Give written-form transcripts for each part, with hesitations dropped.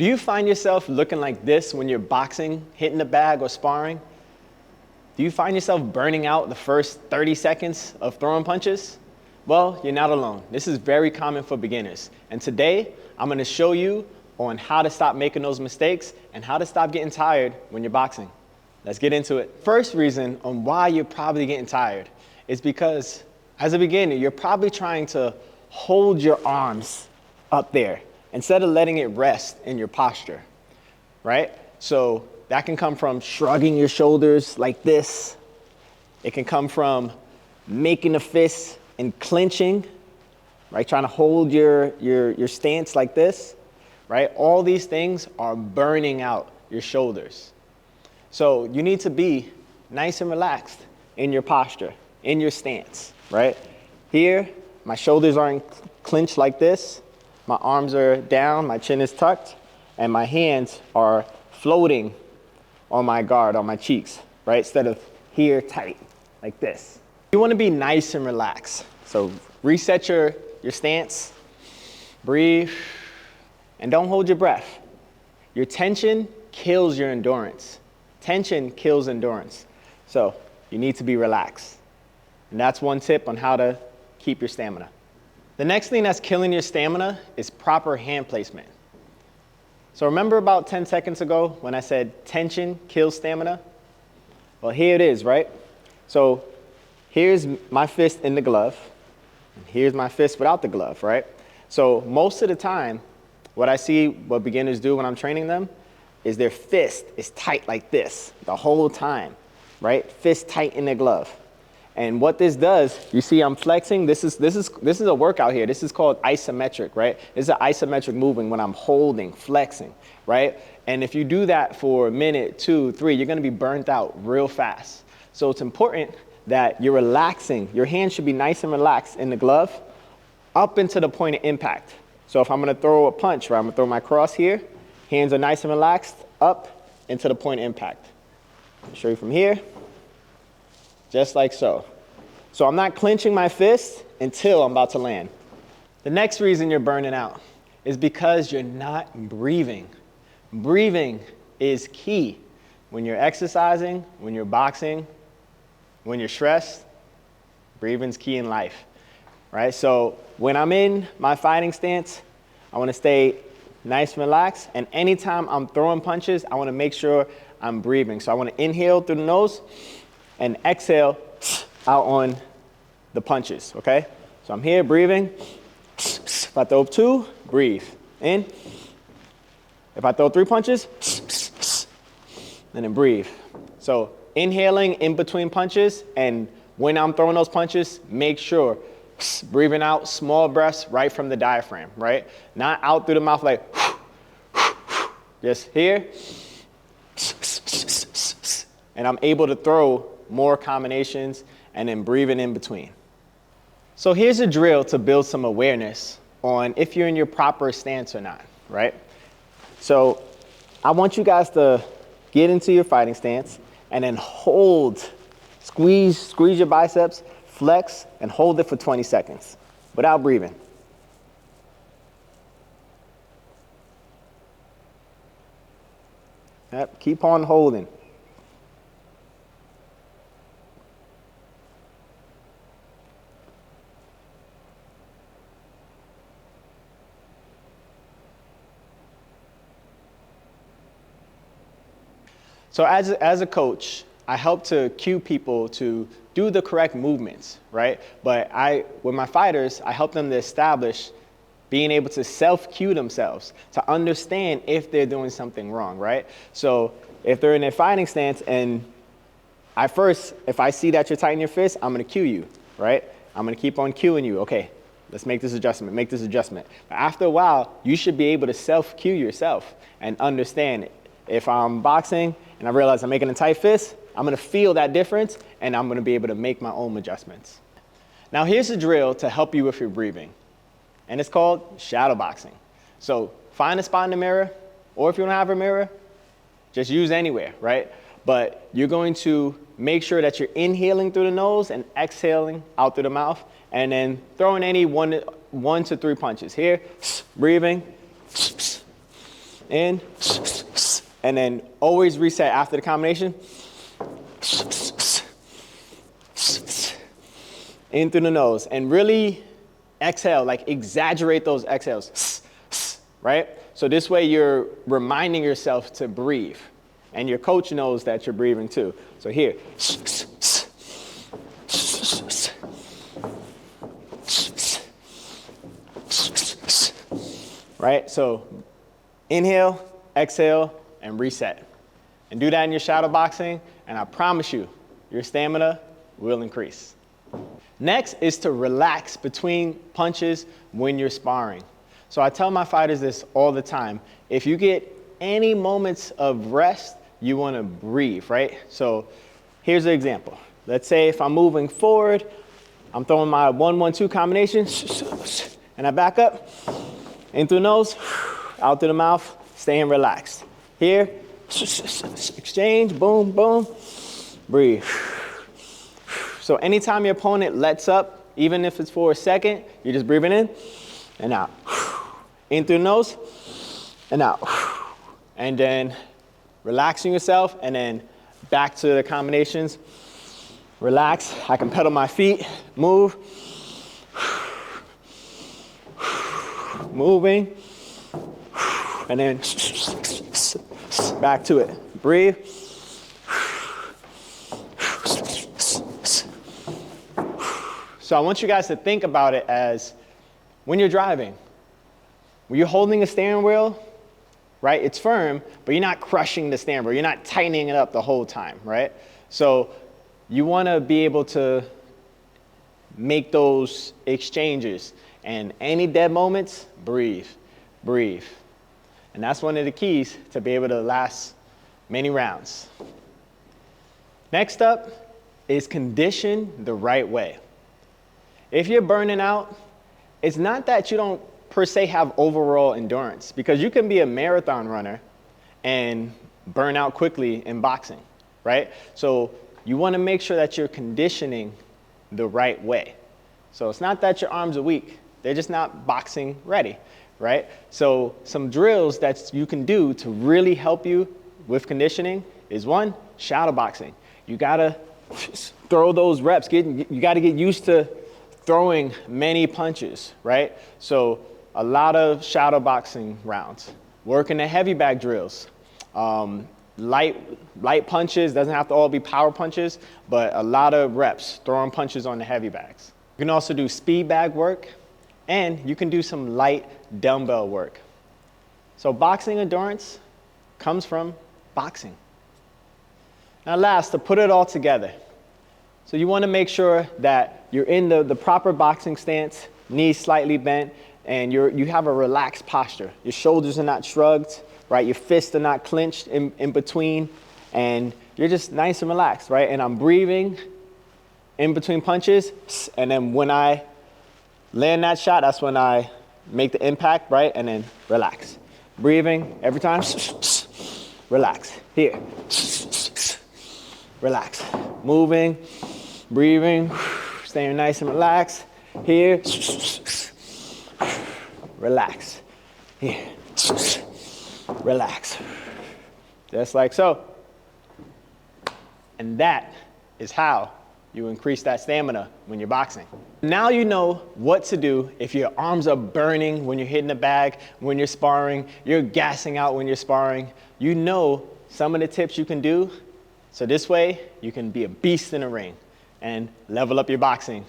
Do you find yourself looking like this when you're boxing, hitting the bag, or sparring? Do you find yourself burning out the first 30 seconds of throwing punches? Well, you're not alone. This is very common for beginners. And today, I'm gonna show you on how to stop making those mistakes and how to stop getting tired when you're boxing. Let's get into it. First reason on why you're probably getting tired is because as a beginner, you're probably trying to hold your arms up there instead of letting it rest in your posture, right? So that can come from shrugging your shoulders like this. It can come from making a fist and clenching, right? Trying to hold your stance like this, right? All these things are burning out your shoulders. So you need to be nice and relaxed in your posture, in your stance, right? Here, my shoulders aren't clenched like this. My arms are down, my chin is tucked, and my hands are floating on my guard, on my cheeks, right? Instead of here tight, like this. You wanna be nice and relaxed. So reset your stance, breathe, and don't hold your breath. Your tension kills your endurance. Tension kills endurance. So you need to be relaxed. And that's one tip on how to keep your stamina. The next thing that's killing your stamina is proper hand placement. So remember about 10 seconds ago when I said tension kills stamina? Well, here it is, right? So here's my fist in the glove, and here's my fist without the glove, right? So most of the time, what I see what beginners do when I'm training them is their fist is tight like this the whole time, right? Fist tight in the glove. And what this does, you see I'm flexing. This is a workout here. This is called isometric, right? This is an isometric movement when I'm holding, flexing, right? And if you do that for a minute, 2, 3, you're gonna be burnt out real fast. So it's important that you're relaxing. Your hand should be nice and relaxed in the glove up into the point of impact. So if I'm gonna throw a punch, right, I'm gonna throw my cross here, hands are nice and relaxed, up into the point of impact. I'll show you from here. Just like so. So I'm not clenching my fist until I'm about to land. The next reason you're burning out is because you're not breathing. Breathing is key. When you're exercising, when you're boxing, when you're stressed, breathing's key in life, right? So when I'm in my fighting stance, I wanna stay nice and relaxed, and anytime I'm throwing punches, I wanna make sure I'm breathing. So I wanna inhale through the nose, and exhale out on the punches, okay? So I'm here breathing. If I throw 2, breathe in. If I throw 3 punches, and then breathe. So inhaling in between punches, and when I'm throwing those punches, make sure breathing out small breaths right from the diaphragm, right? Not out through the mouth like, just here. And I'm able to throw more combinations and then breathing in between. So here's a drill to build some awareness on if you're in your proper stance or not, right? So I want you guys to get into your fighting stance and then hold, squeeze your biceps, flex, and hold it for 20 seconds without breathing. Yep, keep on holding. So as a coach, I help to cue people to do the correct movements, right? But with my fighters, I help them to establish being able to self-cue themselves, to understand if they're doing something wrong, right? So if they're in their fighting stance and if I see that you're tightening your fist, I'm gonna cue you, right? I'm gonna keep on cueing you. Okay, let's make this adjustment, make this adjustment. But after a while, you should be able to self-cue yourself and understand it. If I'm boxing and I realize I'm making a tight fist, I'm gonna feel that difference and I'm gonna be able to make my own adjustments. Now here's a drill to help you with your breathing, and it's called shadowboxing. So find a spot in the mirror, or if you don't have a mirror, just use anywhere, right? But you're going to make sure that you're inhaling through the nose and exhaling out through the mouth, and then throwing any one to 3 punches. Here, breathing, in, and then always reset after the combination. In through the nose, and really exhale, like exaggerate those exhales, right? So this way you're reminding yourself to breathe, and your coach knows that you're breathing too. So here, right? So inhale, exhale, and reset. And do that in your shadow boxing, and I promise you, your stamina will increase. Next is to relax between punches when you're sparring. So I tell my fighters this all the time. If you get any moments of rest, you want to breathe, right? So here's an example. Let's say if I'm moving forward, I'm throwing my 1-1-2 combination, and I back up, in through the nose, out through the mouth, staying relaxed. Here, exchange, boom, boom, breathe. So anytime your opponent lets up, even if it's for a second, you're just breathing in and out. In through the nose and out. And then relaxing yourself, and then back to the combinations. Relax. I can pedal my feet, move. Moving. And then back to it. Breathe. So I want you guys to think about it as when you're driving, when you're holding a steering wheel, right? It's firm, but you're not crushing the steering wheel. You're not tightening it up the whole time, right? So you want to be able to make those exchanges, and any dead moments, breathe, breathe. And that's one of the keys to be able to last many rounds. Next up is condition the right way. If you're burning out, it's not that you don't per se have overall endurance, because you can be a marathon runner and burn out quickly in boxing, right? So you want to make sure that you're conditioning the right way. So it's not that your arms are weak, they're just not boxing ready, right? So some drills that you can do to really help you with conditioning is one, shadow boxing. You gotta throw those reps, you gotta get used to throwing many punches, right? So a lot of shadow boxing rounds, working the heavy bag drills, light punches, doesn't have to all be power punches, but a lot of reps, throwing punches on the heavy bags. You can also do speed bag work, and you can do some light dumbbell work. So boxing endurance comes from boxing. Now last, to put it all together. So you want to make sure that you're in the proper boxing stance, knees slightly bent, and you have a relaxed posture. Your shoulders are not shrugged, right? Your fists are not clenched in between, and you're just nice and relaxed, right? And I'm breathing in between punches, and then when I land that shot, that's when I make the impact, right? And then relax. Breathing every time, relax. Here, relax. Moving, breathing, staying nice and relaxed. Here, relax. Here, relax. Just like so. And that is how you increase that stamina when you're boxing. Now you know what to do if your arms are burning when you're hitting the bag, when you're sparring, you're gassing out when you're sparring. You know some of the tips you can do, so this way you can be a beast in the ring and level up your boxing.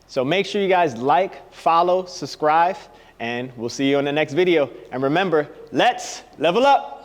So make sure you guys like, follow, subscribe, and we'll see you on the next video. And remember, let's level up.